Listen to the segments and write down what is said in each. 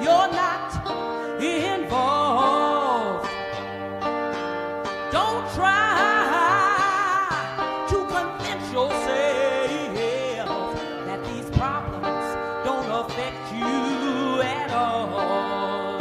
you're not involved. Don't try to convince yourself that these problems don't affect you at all.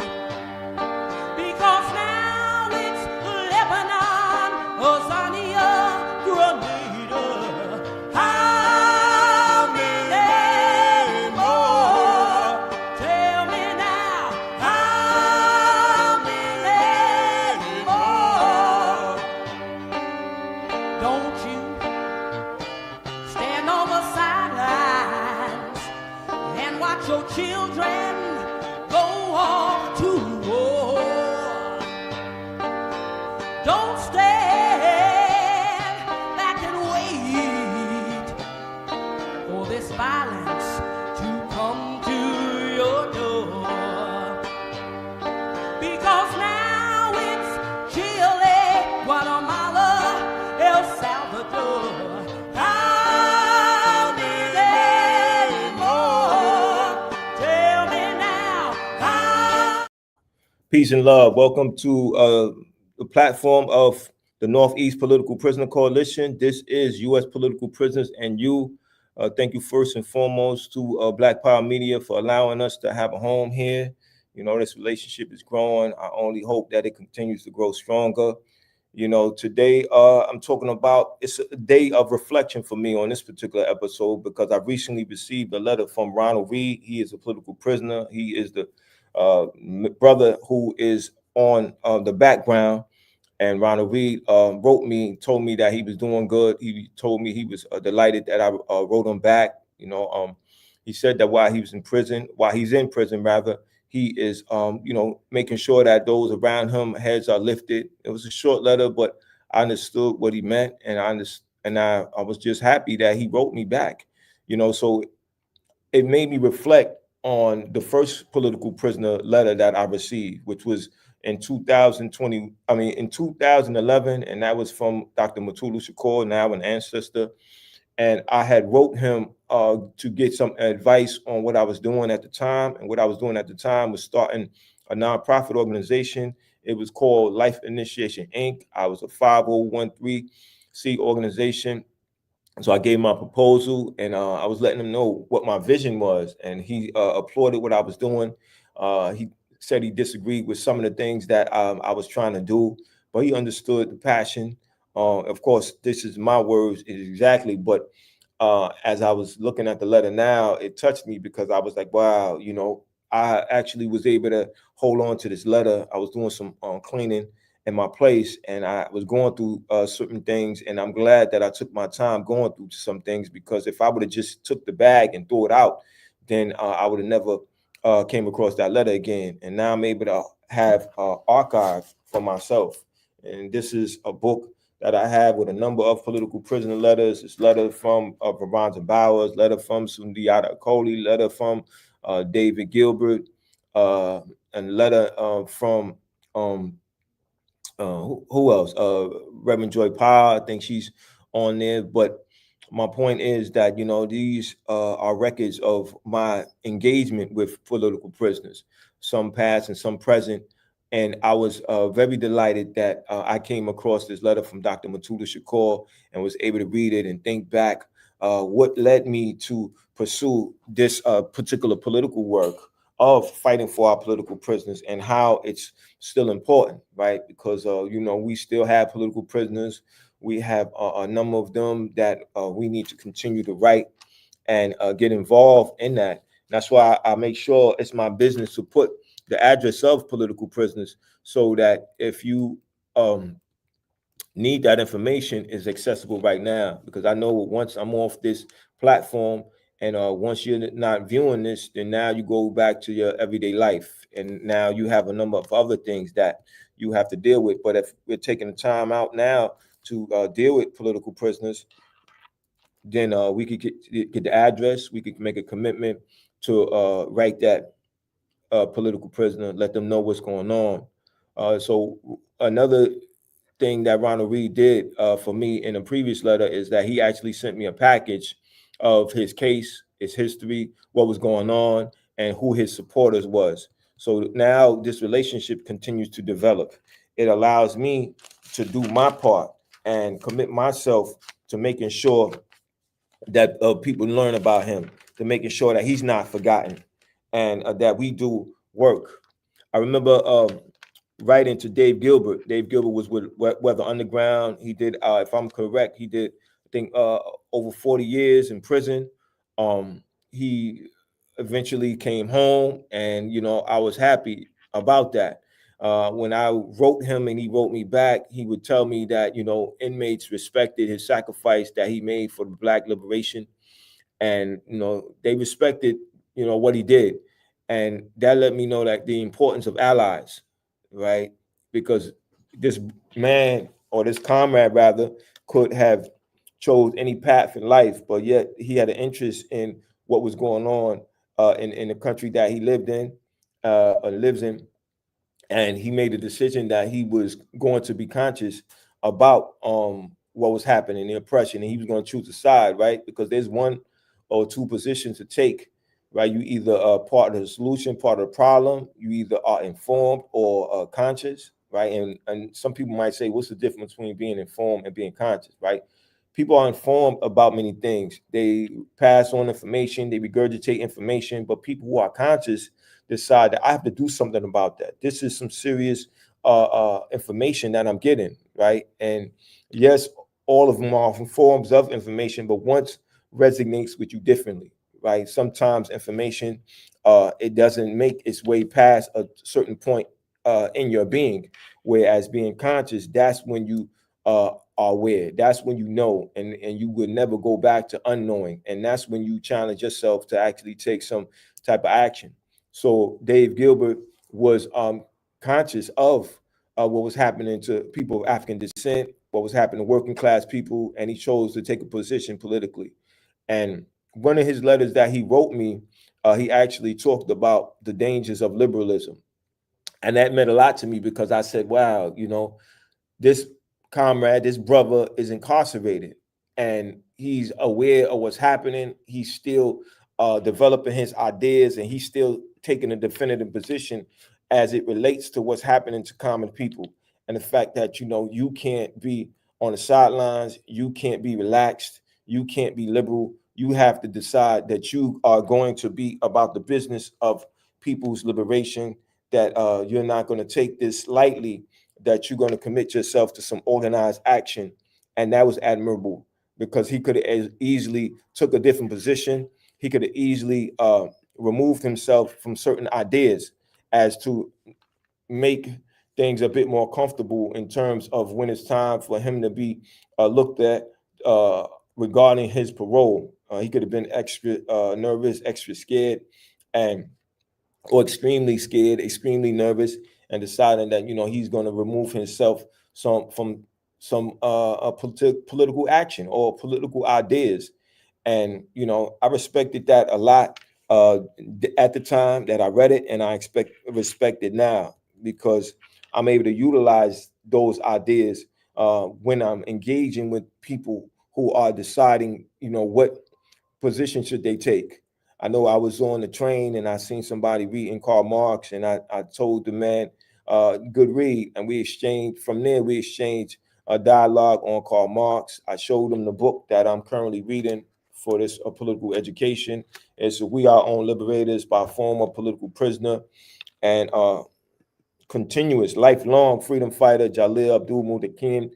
Because now it's Lebanon, Azania, Grenada. How many more? Tell me now, how many more? Don't you stand on the sidelines and watch your children go off to war. Don't stand back and wait for this violence to come to your door. Because now it's Chile, Guatemala, El Salvador. How many more? Tell me now. How? Peace and love. Welcome to the platform of the Northeast Political Prisoner Coalition. This is U.S. Political Prisoners and You. Thank you first and foremost to Black Power Media for allowing us to have a home here. You know, this relationship is growing. I only hope that it continues to grow stronger. You know, today I'm talking about, it's a day of reflection for me on this particular episode because I recently received a letter from Ronald Reed. He is a political prisoner. He is the brother who is on the background. And Ronald Reed wrote me, told me that he was doing good. He told me he was delighted that I wrote him back. You know, he said that while he's in prison, he is, you know, making sure that those around him heads are lifted. It was a short letter, but I understood what he meant, and I was just happy that he wrote me back. You know, so it made me reflect on the first political prisoner letter that I received, which was in 2011, and that was from Dr. Mutulu Shakur, now an ancestor. And I had wrote him to get some advice on what I was doing at the time. And what I was doing at the time was starting a nonprofit organization. It was called Life Initiation, Inc. I was a 5013C organization. So I gave my proposal, and I was letting him know what my vision was. And he applauded what I was doing. He said he disagreed with some of the things that I was trying to do, but he understood the passion. Of course, this is my words exactly, but as I was looking at the letter now, it touched me because I was like, wow, you know, I actually was able to hold on to this letter. I was doing some cleaning in my place, and I was going through certain things, and I'm glad that I took my time going through some things, because if I would have just took the bag and threw it out, then I would have never came across that letter again. And now I'm able to have archive for myself. And this is a book that I have with a number of political prisoner letters. It's letter from Veronta Bowers, letter from Sundiata Acoli, letter from David Gilbert, and letter from who else? Reverend Joy Powell. I think she's on there. But my point is that, you know, these are records of my engagement with political prisoners, some past and some present. And I was very delighted that I came across this letter from Dr. Mutulu Shakur and was able to read it and think back what led me to pursue this particular political work of fighting for our political prisoners, and how it's still important, right? Because, you know, we still have political prisoners. We have a number of them that we need to continue to write and get involved in that. That's why I make sure it's my business to put the address of political prisoners, so that if you need that information, is accessible right now. Because I know once I'm off this platform, and once you're not viewing this, then now you go back to your everyday life, and now you have a number of other things that you have to deal with. But if we're taking the time out now to deal with political prisoners, then we could get the address. We could make a commitment to write that political prisoner, let them know what's going on. So another thing that Ronald Reed did for me in a previous letter is that he actually sent me a package of his case, his history, what was going on, and who his supporters was. So now this relationship continues to develop. It allows me to do my part and commit myself to making sure that people learn about him, to making sure that he's not forgotten, and that we do work. I remember writing to Dave Gilbert. Dave Gilbert was with Weather Underground. He did, if I'm correct, he did, I think, over 40 years in prison. He eventually came home, and I was happy about that. When I wrote him and he wrote me back, he would tell me that inmates respected his sacrifice that he made for the Black liberation, and they respected what he did, and that let me know that the importance of allies, right? Because this man, or this comrade rather, could have chose any path in life, but yet he had an interest in what was going on in the country that he lived in, or lives in, and he made a decision that he was going to be conscious about what was happening, the oppression, and he was going to choose a side, right? Because there's one or two positions to take, right? You either are part of the solution, part of the problem. You either are informed or conscious, right? And some people might say, what's the difference between being informed and being conscious, right? People are informed about many things. They pass on information, they regurgitate information, but people who are conscious decide that I have to do something about that. This is some serious information that I'm getting, right? And yes, all of them are forms of information, but once resonates with you differently, right? Sometimes information, it doesn't make its way past a certain point in your being, whereas being conscious, that's when you are aware. That's when you know, and you would never go back to unknowing. And that's when you challenge yourself to actually take some type of action. So Dave Gilbert was conscious of what was happening to people of African descent, what was happening to working class people, and he chose to take a position politically. And one of his letters that he wrote me, he actually talked about the dangers of liberalism. And that meant a lot to me because I said, wow, this comrade, this brother is incarcerated, and he's aware of what's happening. He's still developing his ideas, and he's still taking a definitive position as it relates to what's happening to common people. And the fact that, you can't be on the sidelines, you can't be relaxed, you can't be liberal. You have to decide that you are going to be about the business of people's liberation, that you're not going to take this lightly, that you're going to commit yourself to some organized action. And that was admirable, because he could have easily took a different position. He could have easily removed himself from certain ideas as to make things a bit more comfortable in terms of when it's time for him to be looked at regarding his parole. He could have been extra nervous, extra scared, and or extremely scared, extremely nervous, and deciding that he's going to remove himself from some political action or political ideas. And I respected that a lot at the time that I read it, and I respect it now, because I'm able to utilize those ideas when I'm engaging with people who are deciding, what position should they take. I know I was on the train and I seen somebody reading Karl Marx, and I told the man, good read. And we exchanged, from there, we exchanged a dialogue on Karl Marx. I showed him the book that I'm currently reading for this political education. It's We Are Own Liberators by former political prisoner and continuous, lifelong freedom fighter Jalil Abdul Mudakin.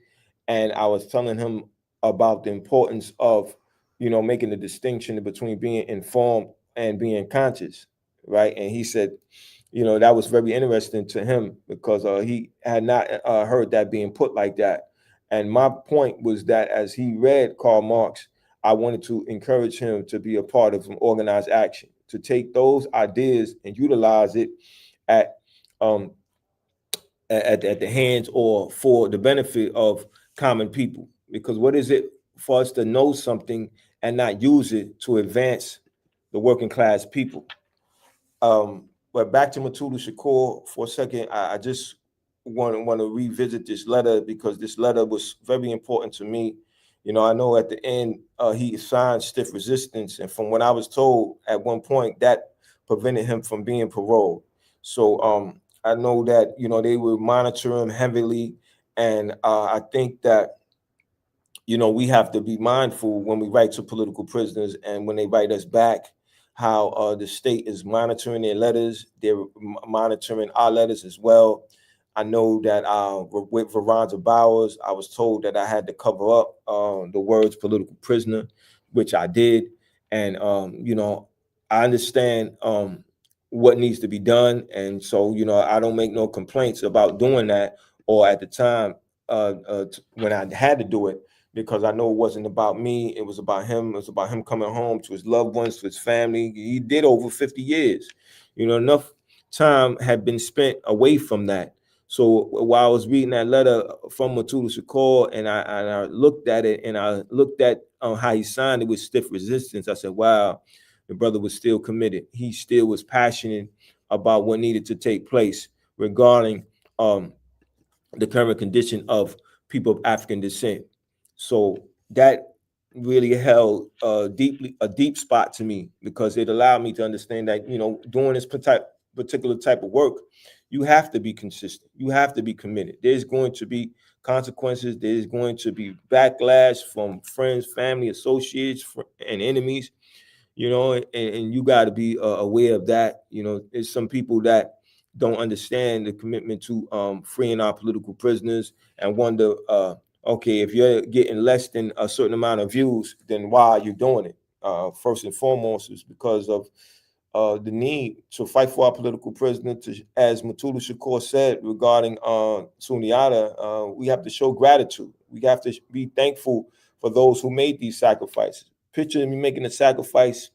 And I was telling him about the importance of, making the distinction between being informed and being conscious, right? And he said, that was very interesting to him, because he had not heard that being put like that. And my point was that as he read Karl Marx, I wanted to encourage him to be a part of some organized action, to take those ideas and utilize it at um, at the hands or for the benefit of common people. Because what is it for us to know something and not use it to advance the working class people? But back to Matuda Shakur for a second. I just want to revisit this letter, because this letter was very important to me. I know at the end he signed stiff resistance, and from what I was told at one point, that prevented him from being paroled. So I know that they will monitor him heavily, and I think that we have to be mindful when we write to political prisoners and when they write us back, how the state is monitoring their letters. They're monitoring our letters as well. I know that with Veronda Bowers, I was told that I had to cover up the words political prisoner, which I did. And, I understand what needs to be done. And so, I don't make no complaints about doing that, or at the time when I had to do it, because I know it wasn't about me. It was about him. It was about him coming home to his loved ones, to his family. He did over 50 years. Enough time had been spent away from that. So while I was reading that letter from Mutulu Shakur, and I looked at it, and I looked at how he signed it with stiff resistance, I said, wow, the brother was still committed. He still was passionate about what needed to take place regarding the current condition of people of African descent. So that really held a deep spot to me, because it allowed me to understand that doing this particular type of work, you have to be consistent. You have to be committed. There's going to be consequences. There's going to be backlash from friends, family, associates, and enemies. And you got to be aware of that. There's some people that don't understand the commitment to freeing our political prisoners, and wonder, okay, if you're getting less than a certain amount of views, then why are you doing it? First and foremost is because of the need to fight for our political prisoner. As Mutulu Shakur said regarding Sundiata, we have to show gratitude. We have to be thankful for those who made these sacrifices. Picture me making a sacrifice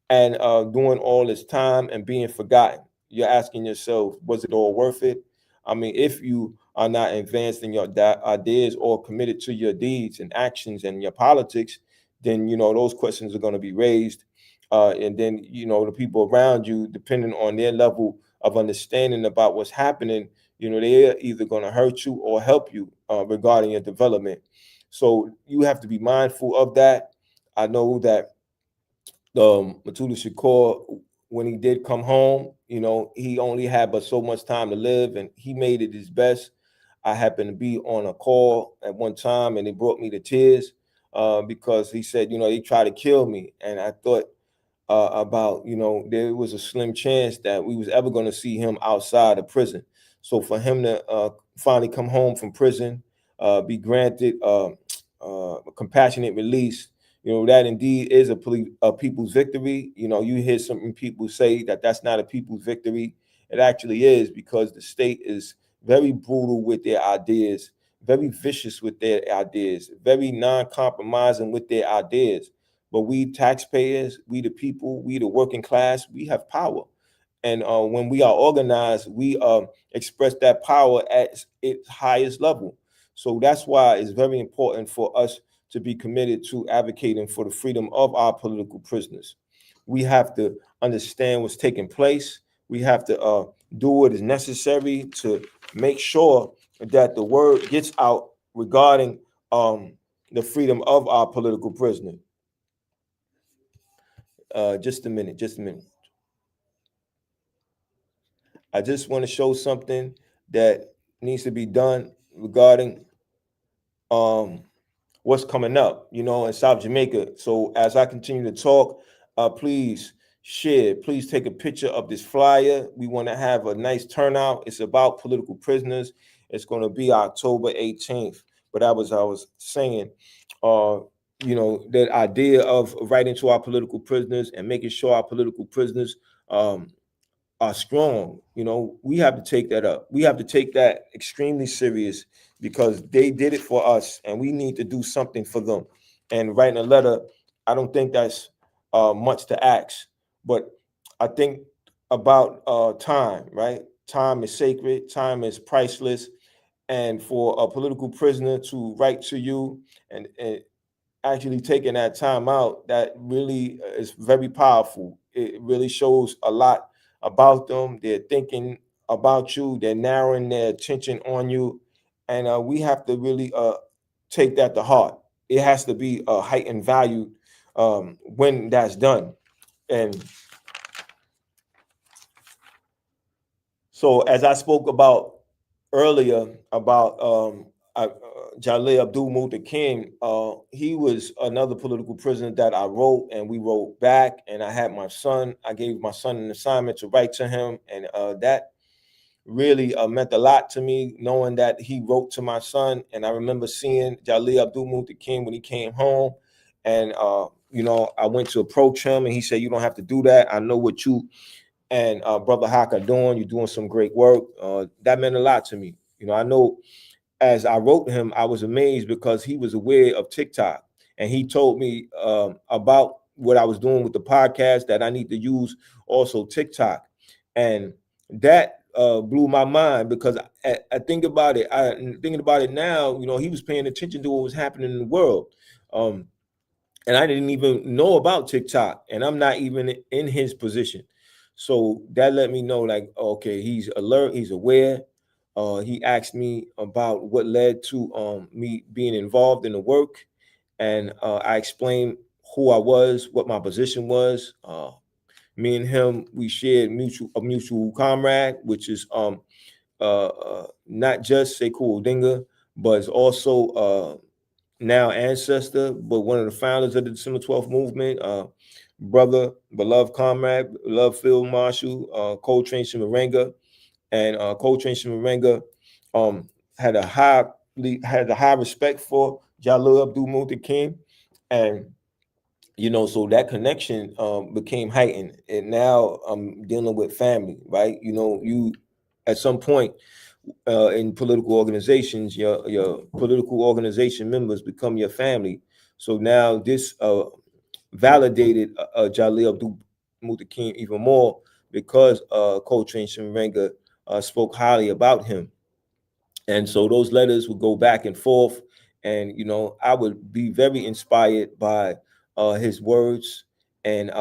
and doing all this time and being forgotten. You're asking yourself, was it all worth it? I mean, if you are not advanced in your ideas or committed to your deeds and actions and your politics, then those questions are going to be raised, and then the people around you, depending on their level of understanding about what's happening, they're either going to hurt you or help you regarding your development. So you have to be mindful of that. I know that Mutulu Shakur, when he did come home, he only had but so much time to live, and he made it his best. I happened to be on a call at one time, and it brought me to tears, because he said, they tried to kill me, and I thought about, there was a slim chance that we was ever going to see him outside of prison. So for him to finally come home from prison, be granted a compassionate release, that indeed is a people's victory. You hear some people say that that's not a people's victory. It actually is, because the state is very brutal with their ideas, very vicious with their ideas, very non-compromising with their ideas. But we taxpayers, we the people, we the working class, we have power. And when we are organized, we express that power at its highest level. So that's why it's very important for us to be committed to advocating for the freedom of our political prisoners. We have to understand what's taking place. We have to do what is necessary to make sure that the word gets out regarding the freedom of our political prisoner. Just a minute, just a minute. I just want to show something that needs to be done regarding what's coming up, in South Jamaica. So as I continue to talk, please share. Please take a picture of this flyer. We want to have a nice turnout. It's about political prisoners. It's going to be October 18th. But I was saying, that idea of writing to our political prisoners and making sure our political prisoners are strong. We have to take that up. We have to take that extremely serious, because they did it for us, and we need to do something for them. And writing a letter, I don't think that's much to ask, but I think about time, right? Time is sacred. Time is priceless. And for a political prisoner to write to you and actually taking that time out, that really is very powerful. It really shows a lot about them. They're thinking about you. They're narrowing their attention on you, and we have to really take that to heart. It has to be a heightened value when that's done. And So as I spoke about earlier about Jalil Abdul Muta King, he was another political prisoner that I wrote, and we wrote back. And I had my son. I gave my son an assignment to write to him, and that really meant a lot to me, knowing that he wrote to my son. And I remember seeing Jalil Abdul Muta King when he came home, and I went to approach him, and he said, "You don't have to do that. I know what you and Brother Hawk are doing. You're doing some great work." That meant a lot to me. I know as I wrote him, I was amazed because he was aware of TikTok, and he told me about what I was doing with the podcast, that I need to use also TikTok, and that blew my mind, because I think about it. Thinking about it now, he was paying attention to what was happening in the world. And I didn't even know about TikTok, and I'm not even in his position. So that let me know, like, okay, he's alert, he's aware. He asked me about what led to me being involved in the work, and I explained who I was, what my position was. Me and him, we shared a mutual comrade, which is not just Sekou Odinga, but it's also now ancestor, but one of the founders of the December 12th movement, brother, beloved comrade, beloved Field Marshal, Coltrane Shimarenga. And Coltrane Shimarenga had a high respect for Jalil Abdul Muta King. And so that connection became heightened. And now I'm dealing with family, right? You at some point in political organizations, your political organization members become your family. So now this validated Jalil Abdul Muta King even more, because Coltrane Shimarenga spoke highly about him. And so those letters would go back and forth, and I would be very inspired by his words. And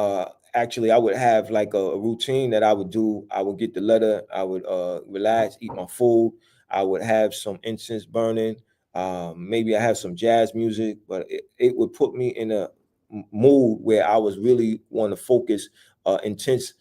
actually, I would have like a routine that I would do. I would get the letter, I would relax, eat my food, I would have some incense burning, maybe I have some jazz music, but it would put me in a mood where I was really want to focus intense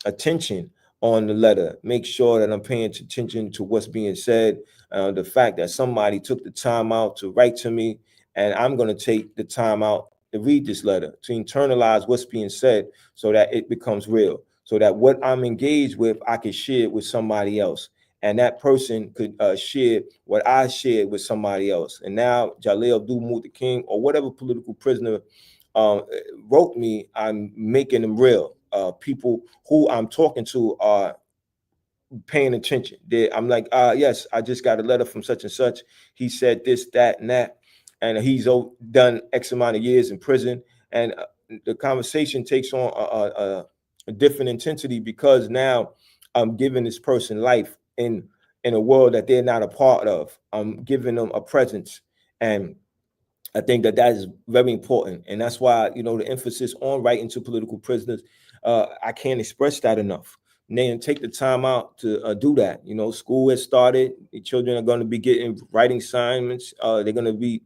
attention on the letter, make sure that I'm paying attention to what's being said, the fact that somebody took the time out to write to me, and I'm going to take the time out to read this letter, to internalize what's being said, so that it becomes real, so that what I'm engaged with, I can share it with somebody else, and that person could share what I shared with somebody else. And now Jalil Abdul Muta King, or whatever political prisoner wrote me, I'm making them real. People who I'm talking to are paying attention. I'm like, yes, I just got a letter from such and such. He said this, that, and that, and he's done X amount of years in prison. And the conversation takes on a different intensity, because now I'm giving this person life in a world that they're not a part of. I'm giving them a presence, and I think that is very important, and that's why the emphasis on writing to political prisoners. I can't express that enough. Then take the time out to do that. School has started. The children are going to be getting writing assignments. They're going to be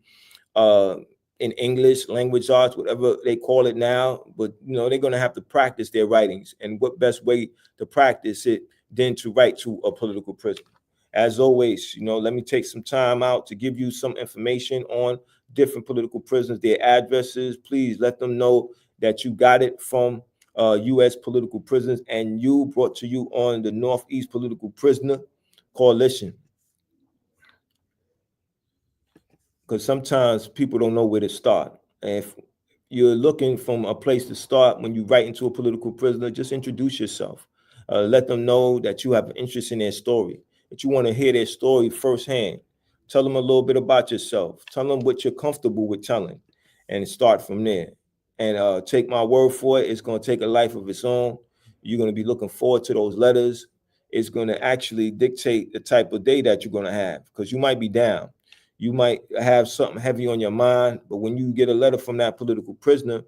uh, in English, language arts, whatever they call it now. But they're going to have to practice their writings, and what best way to practice it than to write to a political prisoner? As always, let me take some time out to give you some information on different political prisoners, their addresses. Please let them know that you got it from U.S. political prisoners, and you brought to you on the Northeast Political Prisoner Coalition. Because sometimes people don't know where to start. And if you're looking from a place to start when you write into a political prisoner, just introduce yourself. Let them know that you have an interest in their story, that you want to hear their story firsthand. Tell them a little bit about yourself. Tell them what you're comfortable with telling, and start from there. And take my word for it, it's going to take a life of its own. You're going to be looking forward to those letters. It's going to actually dictate the type of day that you're going to have, because you might be down. You might have something heavy on your mind, but when you get a letter from that political prisoner,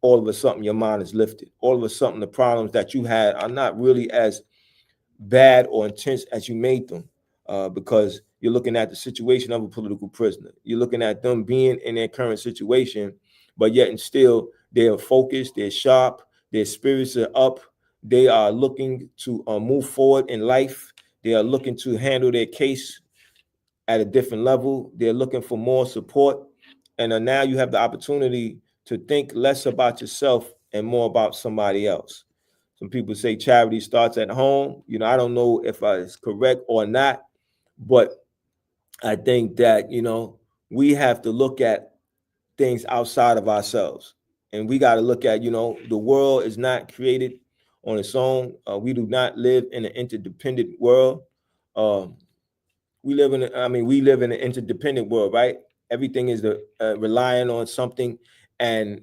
all of a sudden your mind is lifted. All of a sudden the problems that you had are not really as bad or intense as you made them, because you're looking at the situation of a political prisoner. You're looking at them being in their current situation, but yet and still they're focused, they're sharp, their spirits are up, They are looking to move forward in life. They are looking to handle their case at a different level. They're looking for more support. And now you have the opportunity to think less about yourself and more about somebody else. Some people say charity starts at home. I don't know if it's correct or not, but I think that, we have to look at things outside of ourselves. And we got to look at, the world is not created on its own. We do not live in an interdependent world. Um, we live in an interdependent world, right? Everything is relying on something. And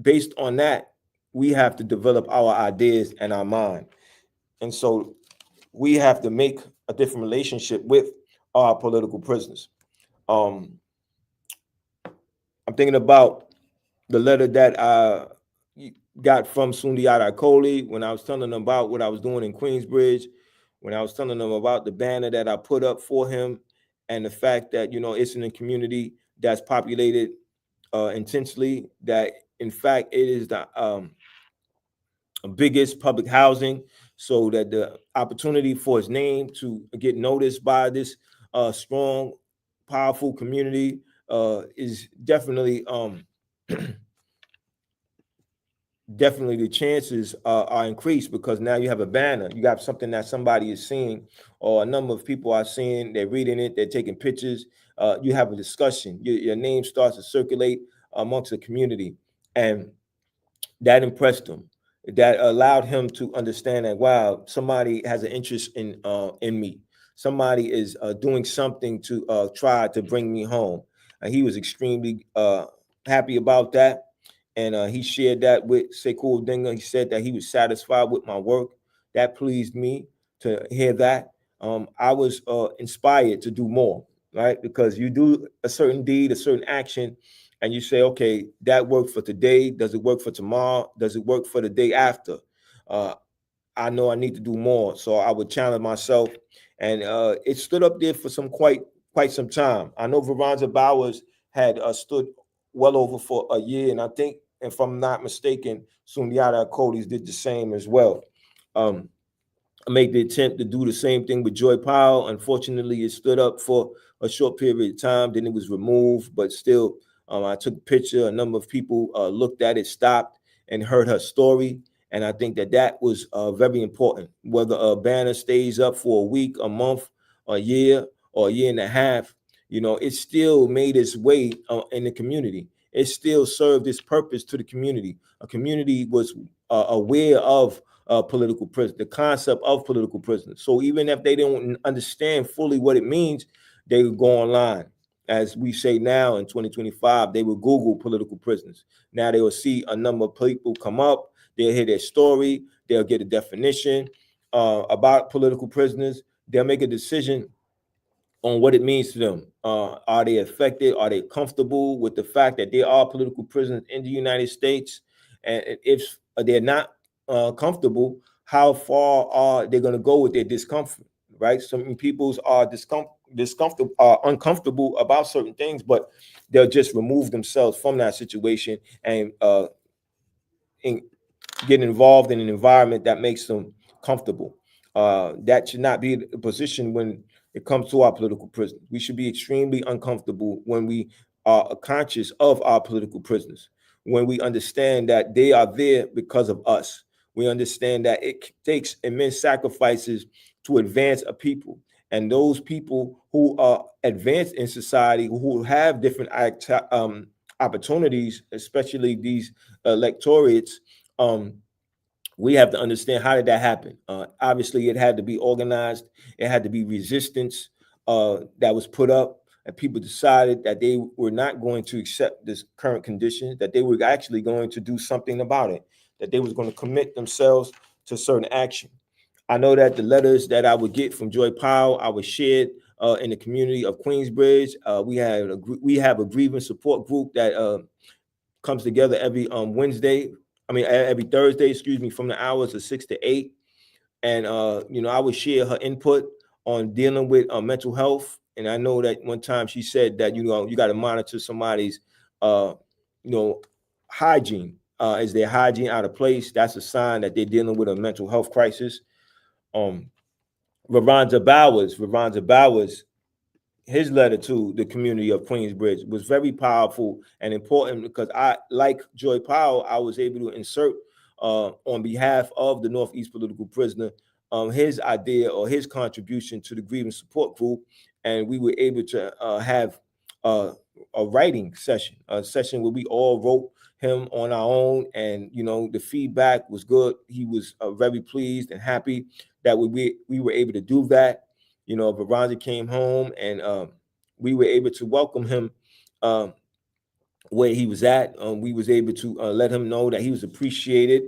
based on that, we have to develop our ideas and our mind. And so we have to make a different relationship with our political prisoners. Um, I'm thinking about the letter that I got from Sundiata Acoli when I was telling them about what I was doing in Queensbridge, when I was telling them about the banner that I put up for him, and the fact that it's in a community that's populated intensely. That in fact it is the biggest public housing, so that the opportunity for his name to get noticed by this strong, powerful community is definitely definitely the chances are increased, because now you have a banner, you got something that somebody is seeing, or a number of people are seeing, they're reading it, they're taking pictures, you have a discussion, your name starts to circulate amongst the community. And that impressed him. That allowed him to understand that, wow, somebody has an interest in me. Somebody is doing something to try to bring me home. And he was extremely happy about that. And he shared that with Sekou Dinga. He said that he was satisfied with my work. That pleased me to hear that. I was inspired to do more, right? Because you do a certain deed, a certain action, and you say, okay, that worked for today. Does it work for tomorrow? Does it work for the day after? Uh, I know I need to do more. So I would challenge myself. And it stood up there for quite some time. I know Veronza Bowers had stood well over for a year. And I think, if I'm not mistaken, Sundiata Cody's did the same as well. I made the attempt to do the same thing with Joy Powell. Unfortunately, it stood up for a short period of time, then it was removed, but still, I took a picture. A number of people looked at it, stopped, and heard her story. And I think that was very important. Whether a banner stays up for a week, a month, a year, or a year and a half, it still made its way in the community. It still served its purpose to the community. A community was aware of political prison, the concept of political prisoners. So even if they don't understand fully what it means, they would go online. As we say now in 2025, they will Google political prisoners. Now they will see a number of people come up. They'll hear their story. They'll get a definition about political prisoners. They'll make a decision on what it means to them. Are they affected? Are they comfortable with the fact that there are political prisoners in the United States? And if they're not comfortable, how far are they going to go with their discomfort? Right? Some people's are discomfortable, are uncomfortable about certain things, but they'll just remove themselves from that situation and get involved in an environment that makes them comfortable. That should not be a position when it comes to our political prisoners. We should be extremely uncomfortable when we are conscious of our political prisoners, when we understand that they are there because of us. We understand that it takes immense sacrifices to advance a people. And those people who are advanced in society, who have different opportunities, especially these electorates, we have to understand, how did that happen? Obviously, it had to be organized. It had to be resistance that was put up, and people decided that they were not going to accept this current condition, that they were actually going to do something about it, that they was going to commit themselves to certain action. I know that the letters that I would get from Joy Powell, I would share in the community of Queensbridge. We have a grievance support group that comes together every Wednesday. Every Thursday, excuse me, from the hours of 6 to 8. And I would share her input on dealing with mental health. And I know that one time she said that you got to monitor somebody's uh, hygiene. Is their hygiene out of place? That's a sign that they're dealing with a mental health crisis. Um, Ronald Bowers, his letter to the community of Queensbridge was very powerful and important because I, like Joy Powell, I was able to insert on behalf of the Northeast political prisoner his idea or his contribution to the grievance support group, and we were able to have uh, a writing session, a session where we all wrote him on our own, and the feedback was good. He was very pleased and happy that we were able to do that. Veronda came home, and we were able to welcome him um, where he was at. We was able to let him know that he was appreciated,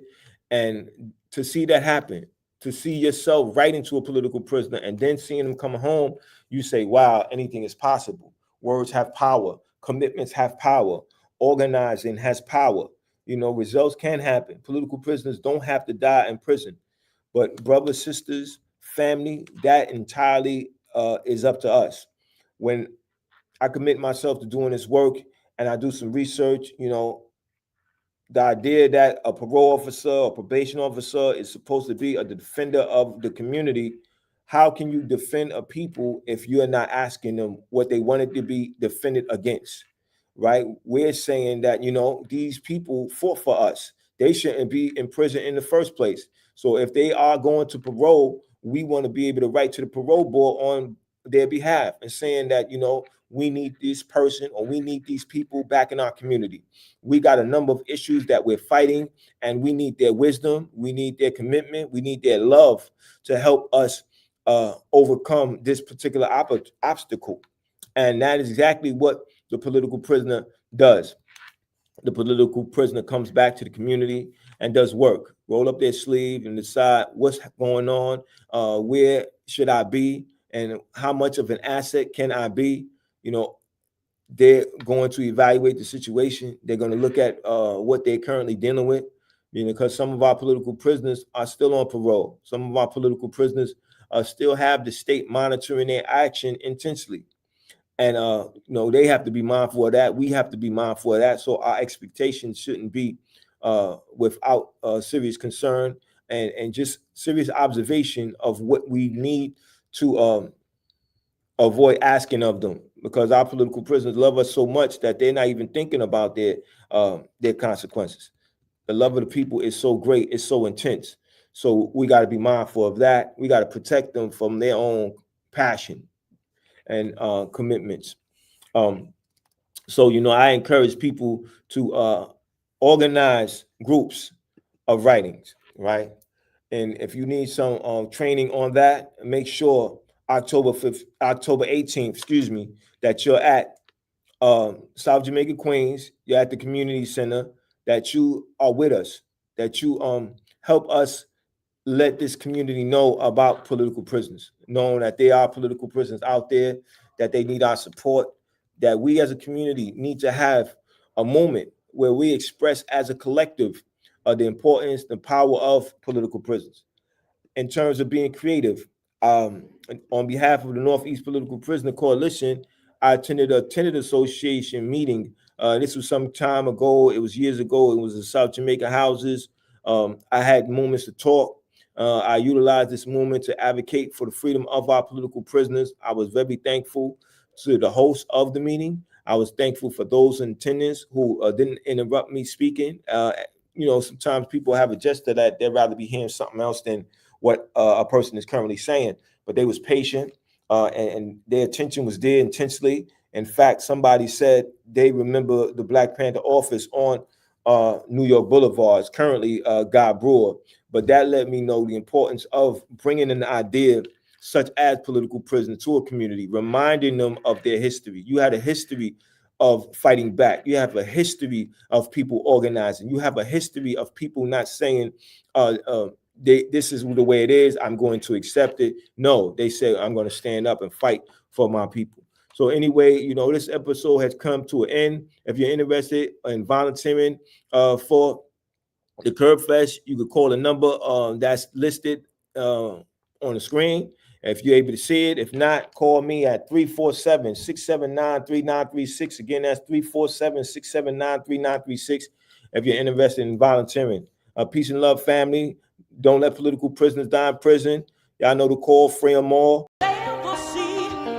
and to see that happen, to see yourself writing to a political prisoner and then seeing him come home, you say, wow, anything is possible. Words have power. Commitments have power. Organizing has power. Results can happen. Political prisoners don't have to die in prison. But brothers, sisters, family, that entirely is up to us. When I commit myself to doing this work and I do some research, the idea that a parole officer or probation officer is supposed to be a defender of the community, how can you defend a people if you're not asking them what they wanted to be defended against? Right? We're saying that, these people fought for us. They shouldn't be in prison in the first place. So if they are going to parole, we want to be able to write to the parole board on their behalf and saying that, we need this person or we need these people back in our community. We got a number of issues that we're fighting, and we need their wisdom, we need their commitment, we need their love to help us overcome this particular obstacle. And that is exactly what the political prisoner does. The political prisoner comes back to the community and does work, roll up their sleeve and decide what's going on, where should I be, and how much of an asset can I be. They're going to evaluate the situation. They're going to look at what they're currently dealing with, because some of our political prisoners are still on parole. Some of our political prisoners still have the state monitoring their action intensely. And they have to be mindful of that. We have to be mindful of that. So our expectations shouldn't be without serious concern and just serious observation of what we need to avoid asking of them, because our political prisoners love us so much that they're not even thinking about their consequences. The love of the people is so great, it's so intense. So we got to be mindful of that. We got to protect them from their own passion and commitments. So I encourage people to organize groups of writings, right? And if you need some training on that, make sure October 18th, that you're at South Jamaica, Queens. You're at the community center. That you are with us. That you help us let this community know about political prisoners, knowing that there are political prisoners out there, that they need our support, that we as a community need to have a moment where we express as a collective the importance, the power of political prisoners. In terms of being creative, on behalf of the Northeast Political Prisoner Coalition, I attended a tenant association meeting. This was some time ago. It was years ago. It was in South Jamaica houses. I had moments to talk. I utilized this moment to advocate for the freedom of our political prisoners. I was very thankful to the host of the meeting. I was thankful for those in attendance who didn't interrupt me speaking. Sometimes people have a gesture that they'd rather be hearing something else than what a person is currently saying, but they was patient and their attention was there intensely. In fact, somebody said they remember the Black Panther office on New York Boulevard. It's currently Guy Brewer, but that let me know the importance of bringing an idea such as political prison to a community, reminding them of their history. You had a history of fighting back. You have a history of people organizing. You have a history of people not saying, this is the way it is, I'm going to accept it. No, they say, I'm going to stand up and fight for my people. So anyway, this episode has come to an end. If you're interested in volunteering for the Curb Fest, you could call the number that's listed on the screen if you're able to see it. If not, call me at 347-679-3936. Again, that's 347-679-3936. if you're interested in volunteering. Peace and love, family. Don't let political prisoners die in prison. Y'all know the call, free them all.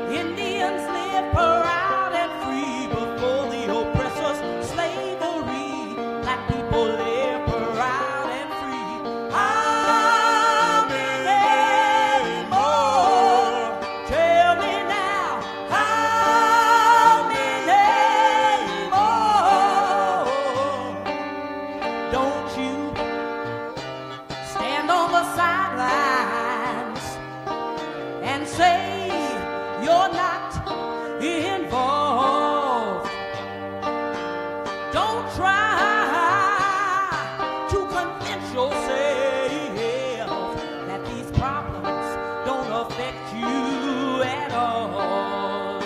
Indians live proud and free before the oppressor's slavery. Black people live proud and free. How many more? Tell me now. How many more? Don't you stand on the sidelines and say you're not involved. Don't try to convince yourself that these problems don't affect you at all.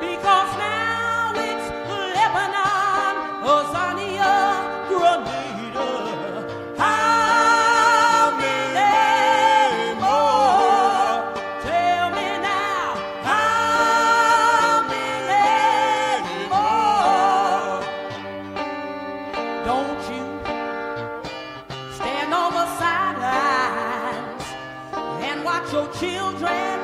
Because now it's Lebanon, Azania, Grenada. How many more? Tell me now. How many more? Don't you stand on the sidelines and watch your children